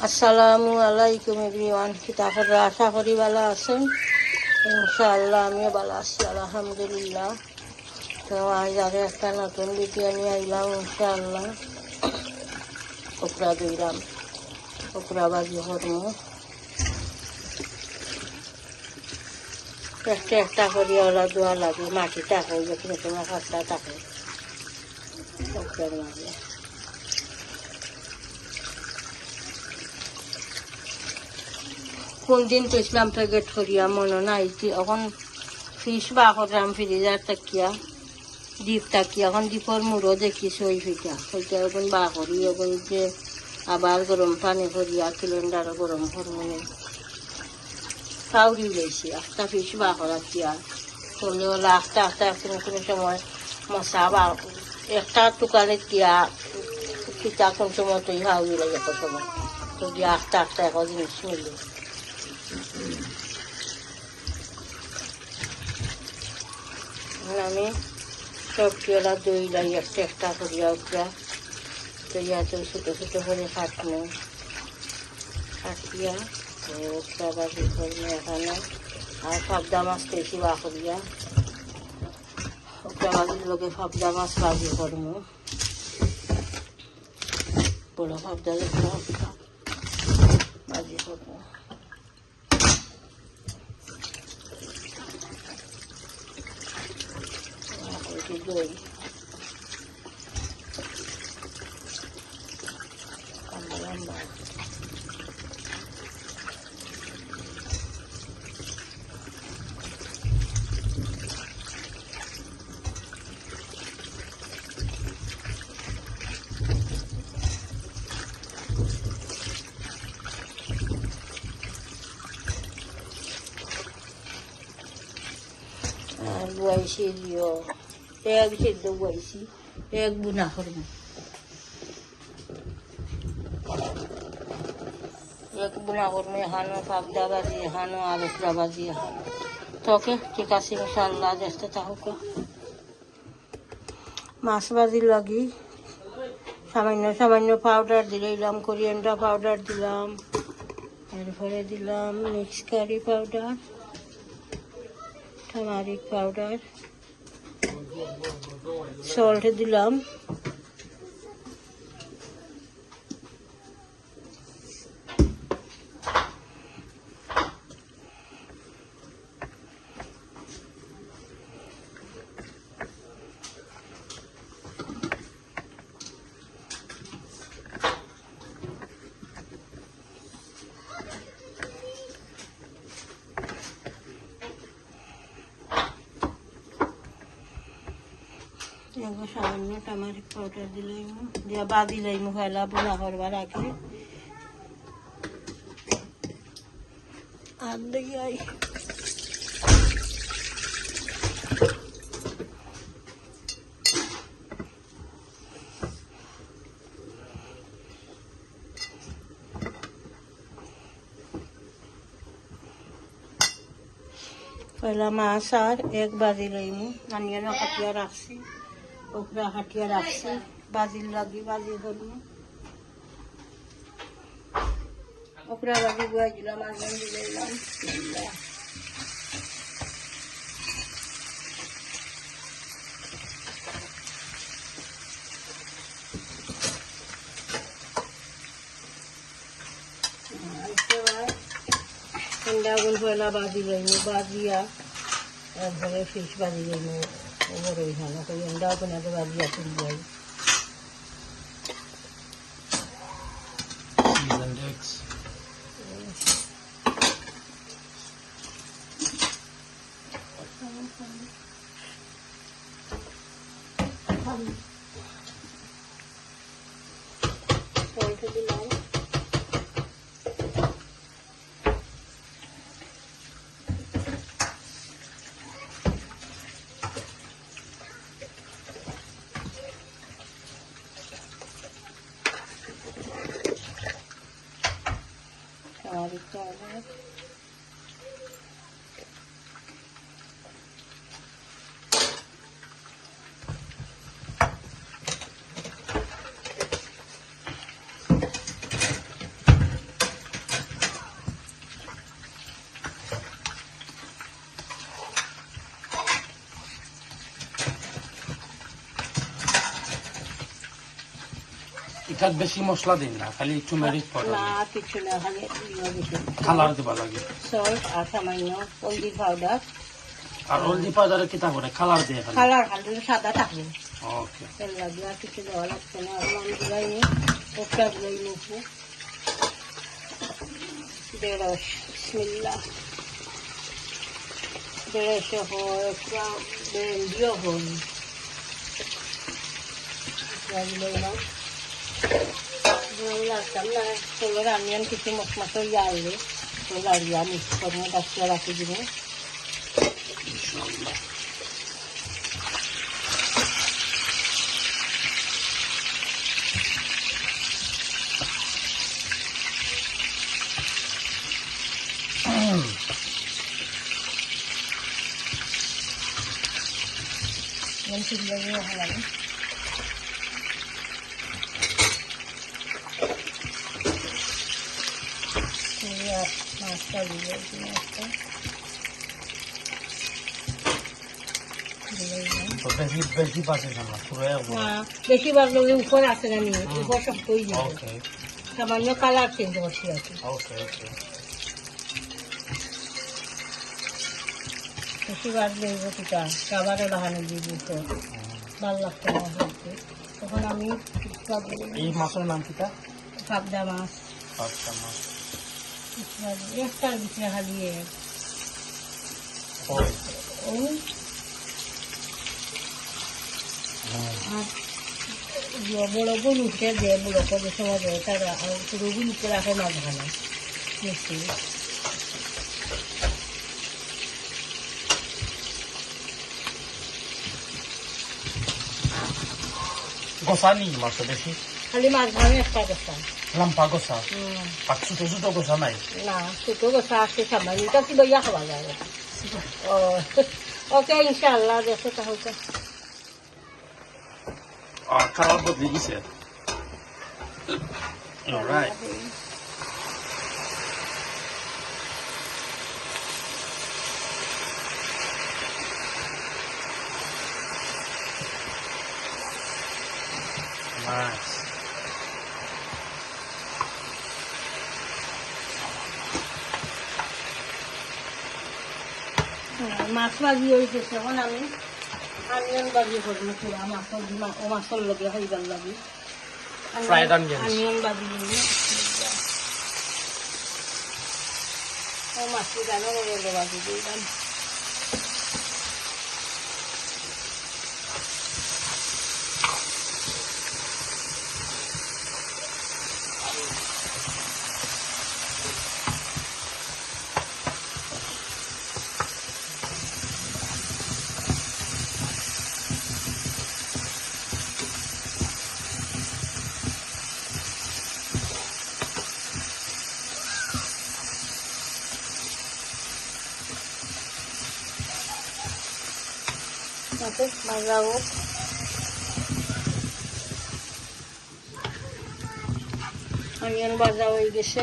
আসসালামু আলাইকুম এভরিওয়ান। কিতাবের আশা করি ভালো আছেন। ইনশাআল্লাহ আমিও ভালো আছি, আলহামদুলিল্লাহ। তো আজ আরো একটা নতুন ভিডিও নিয়ে আইলাম। ইনশাআল্লাহ ওকরা দিলাম, ওকরা বাজি করবো। একটা একটা করি ওরা দোয়া লাগে, মাটি থাকে যেখানে তোমার কাঁচা থাকে ওকরার মাঝে। কোন দিন কইছিলাম প্যাকেট করিয়া মনে নাই, এখন ফিস বা করলাম ফ্রিজার তাকিয়া ডিপ তাকিয়া, এখন ডিপর মুড়ো দেখিস ওই ফিটা ওইটা এখন বা করি। এখন যে আবার গরম পানি করিয়া সিলিন্ডারও গরম করবো কাউরি লইছি একটা ফিস বা করাতিয়া করলেও আস্তে আস্তে কোনো কোনো সময় মশা বা একটা টুকারে দিয়া পিঠা কোন সময় তুই হাউরি লাগে একটা সময় তো দিয়ে আস্তে আস্তে এখন জিনিস মিলে। আমি সবজিওয়ালা দই লাই একটা একটা করিয়া উঠা দইয়া তো ছোটো ছোটো করে কাটনো, কাটিয়া উঠা বাজি করবো এখানে। আর পাবদা মাছ পেয়েছি বা করিয়া উঠা বাজির লোকে পাবদা মাছ বাজি করবো। বড় পাবদা বাজি করবো। দই লম্বা লম্বা বুয়াইছি দিও এক সিদ্ধ বুয়াইছি এক বুনা করবো, এক বুনা করবো। এখানো পাবদা বাজি, এখানো আলুকরা বাজি, এখানো তোকে ঠিক আছে ইনশাল্লাহ দেখতে থাকুক। মাছ বাজির লাগি সামান্য সামান্য পাউডার দিলাম, কোরিয়ান্ডার পাউডার দিলাম, এরপরে দিলাম mix curry powder, turmeric powder, salt দিলাম, সামান্য টার্মারিক পাউডার দিলাম, দিয়া বাদি লাইম হয়লা বোনা করবার আগে। আর দেখি পয়লা মাছ আর এক বাজি লাইমু, আনিয়ানো কাটিয়া রাখছি, ওকরা হাটিয়া রাখছি বাজির লাগি বাজি করবো। ওকরা বাজি গুয়াই দিলাম, আনলাম দিলাম ঠান্ডা আগুন পয়লা বাজি লাইমু, বাজিয়া একবারে ফিস বাজি লাইমু ওপরে ওইখানে কই ঠান্ডা আগুন আগে বাজিয়া তুলি যাই। সল্ট দিলাম, টার্মারিক পাউডার, এটাত বেশি মশলা দিন না, খালি একটু মেরিট পাউডার না কিছু না, খালি কালার দিবা লাগে। সল্ট আর সামান্য হলদি পাউডার। আর হলদি পাউডারে কিতা করে কালার দিয়ে খালি? কালার খালি সাদা থাকবে, ওকে। তেল লাগবে আর কিছু দেওয়া লাগছে না। আমি দিলাই নি, ওটা দিলাই নিচ্ছি। ঢেঁড়স, বিসমিল্লাহ। ঢেঁড়সও হয়, একটা ভেন্ডিও হয়। লাগতাম না তোলো রান্নিয়ান কিছু মশমাসও ইয়ালে তো লাড়িয়া মিক্স করে ডাক্তার রাখি দিব। মাছটা দিয়ে মাছটা বেশি পাশে না পুরো বেশিরভাগ লোকের উপর আছে না, নিয়ে উপর সব তৈরি যাবে। ওকে সামান্য কালার চেঞ্জ করছি আর কি। ওকে ওকে। বেশিরভাগ লইব কিটা খাবারও লাগানো দিয়ে দিত, ভালো লাগতো না হচ্ছে। তখন আমি এই মাছের নাম কিটা? পাবদা মাছ। পাবদা মাছ একটার ভিতরে খালি বড় গরুকে যে বড় করে সময় দেয় তারা পুরো গুলিতে রাখে মাঝখানে মিষ্টি। গোসা নি মাছ বেশি, খালি মাঝখানে একটা গোসা, লম্বা গোসা। আর ছোট ছোট গোসা নাই? না ছোট গোসা আছে সামান্য, এটা কি বইয়া খাওয়া যায়। ও ওকে ইনশাআল্লাহ দেখো তাহলে। কালার বদলে গেছে। Alright. Nice. মাছ ভাজি হয়েছে, এখন আমি আনিয়ন ভাজি করবো। পুরা মাছের ও মাছের লগে হইবার লাগে Fried onions. আনিয়ন ভাজি নিয়ে ও মাছটি জানো করে ভাজি দিলাম। ভাজা হোক, অনিয়ন ভাজা হয়ে গেছে।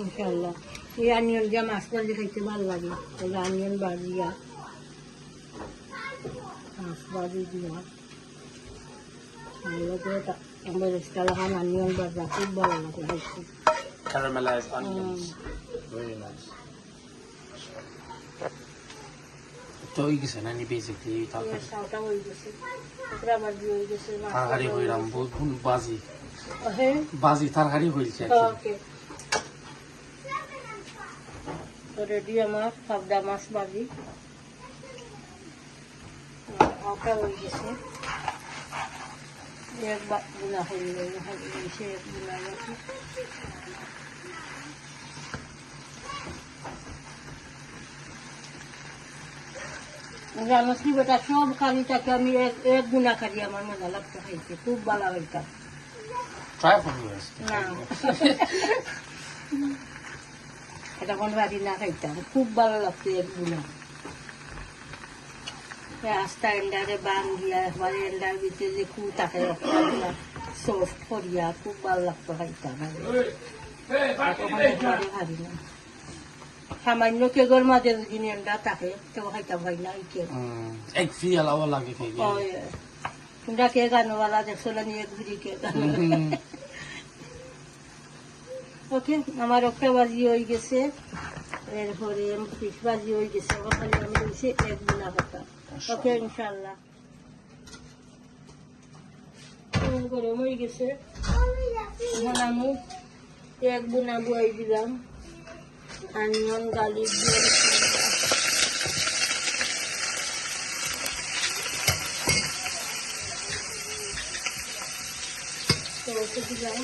ইনশাল্লাহ এই অনিয়ন দিয়া মাছ ভাজি খাইতে ভালো লাগে। অনিয়ন ভাজিয়া মাছ ভাজি দিয়া বেরেস্তা লাগান অনিয়ন ভাজা খুব ভালো লাগে দেখতে। Caramelized onions. Very nice. তো হয়ে গেছে না বেসিকলি তরকারি? সাউটা হয়ে গেছে, ভাজি হয়ে গেছে, তরকারি হইলাম বাজি হ্যাঁ বাজি তরকারি হয়েছে। ওকে রেডি আমার পাবদা মাছ ভাজি। ওটা হয়ে গেছে, এক গুলা হয়ে গেছে, এক গুলা গেছে। জানাসি বেটা সব কারিটাকে আমি এক গুণা খারি আমার মজা লাগতো খাইতে খুব ভালো লাগতাম ট্রাই করবো না এটা কোন বাড়ি না খাইতাম খুব ভালো লাগতো এক গুণা রাস্তা এন্ডারে বান দিয়া একবারে এন্ডার ভিতরে যে কু থাকে সফট করিয়া খুব ভালো লাগতো খাইতাম ভারি না সামান্য কেগর মাঝে যদি এন্ডা থাকে তো খাইতাম ভাই না কে এক ফ্রি আলাওয়া লাগে কে তোমরা কে গানোওয়ালা দেখছো না নিয়ে ঘুরি কে গানো ওকে আমার একটা বাজি হয়ে গেছে এরপরে ফিশ বাজি হয়ে গেছে ওখানে আমি বলছি এক গুণা কথা ওকে ইনশাল্লাহ গরম হয়ে গেছে এখন আমি এক গুণা বয়ে দিলাম অনিয়ন গার্লিক দিয়ে দিলাম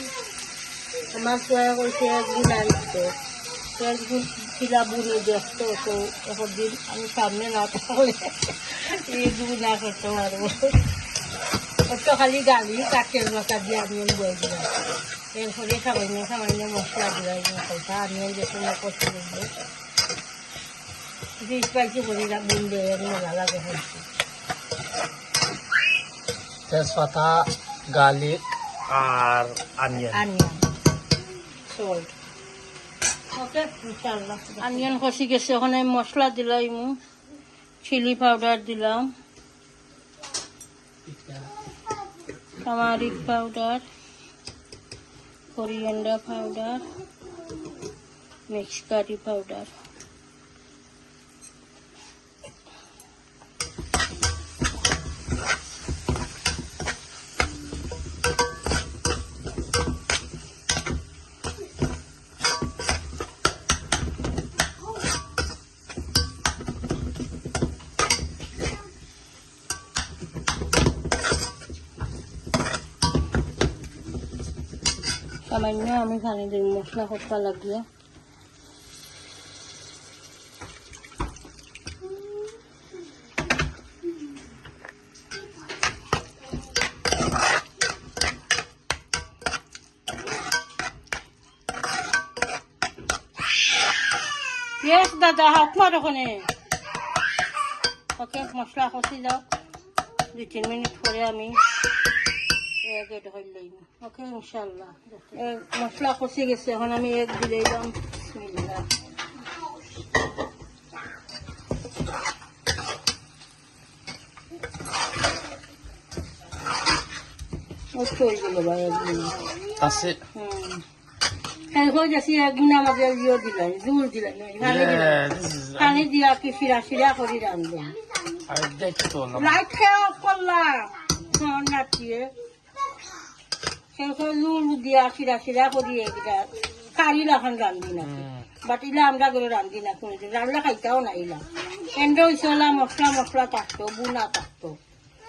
আমার প্রয়া করছে এক গুণা দিতে একদিন ছিলা বুনে ব্যস্ত তো একদিন আমি সামনে না থাকলে এই গুণা করতে পারবো তো খালি গালি কাঠের মাথা দিয়ে অনিয়ন বয়ে দিলাম এরপরে সামান্য সামান্য মশলা দিলাম কথা অনিয়ন যেসব করতে বলবো ফিশ পাইছি বলিলাম বুনবে মজা লাগে হয়েছে তেজপাতা গার্লিক আর অনিয়ন সল্ট ওকে ইনশাআল্লাহ অনিয়ন কষি গেছে ওখানে মশলা দিলাম চিলি পাউডার দিলাম turmeric powder coriander powder mixed curry powder সামান্য আমি খানি দিই মশলা করতে লাগলে Yes, দাদা আপনার ওখানে ওকে মশলা কষি যাও 2-3 মিনিট পরে আমি এগ হইলাম ওকে ইনশাআল্লাহ মশলা কষি গেছে এখন আমি এগ দিলাম বিসমিল্লাহ ওকে হইলো ভাই আছে এখন যাচ্ছি একগুনা আমাদের ইয়ে দিলাম জুল দিলাম পানি দিয়া কি শিরা শিরা করে রান্ধলাম লাইট খেয়ে অফ করলাম নাচিয়ে সেরকম লুল দিয়া শিরা শিরা করি এগুলা কারি এখন রান্ধি না বাট ইলা আমরা করে রান্ধি না কোনোদিন রান্না খাইতেও না ইলা এন্ডা হয়েছে মশলা মশলা থাকতো বুনা থাকতো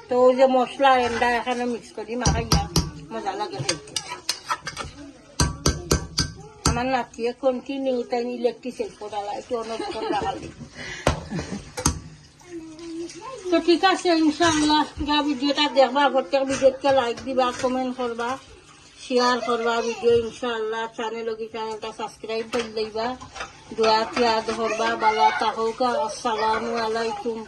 তো ওই যে মশলা এন্ডা এখানে মিক্স করি মাখাইয়া মজা লাগে খাইতে আমার নাতিয়ে কন্টিনিউ তাই ইলেকট্রিসিটি করালা একটু অনবরত লাগালি তো ঠিক আছে ইনশাআল্লাহ যা ভিডিওটা দেখবা প্রত্যেক ভিডিওকে লাইক দিবা কমেন্ট করবা শেয়ার করবা ভিডিও ইনশাআল্লাহ চ্যানেলটা সাবস্ক্রাইব করে লইবা দোয়া তিয়াদ করবা বালা তাহৌকা আসসালামু আলাইকুম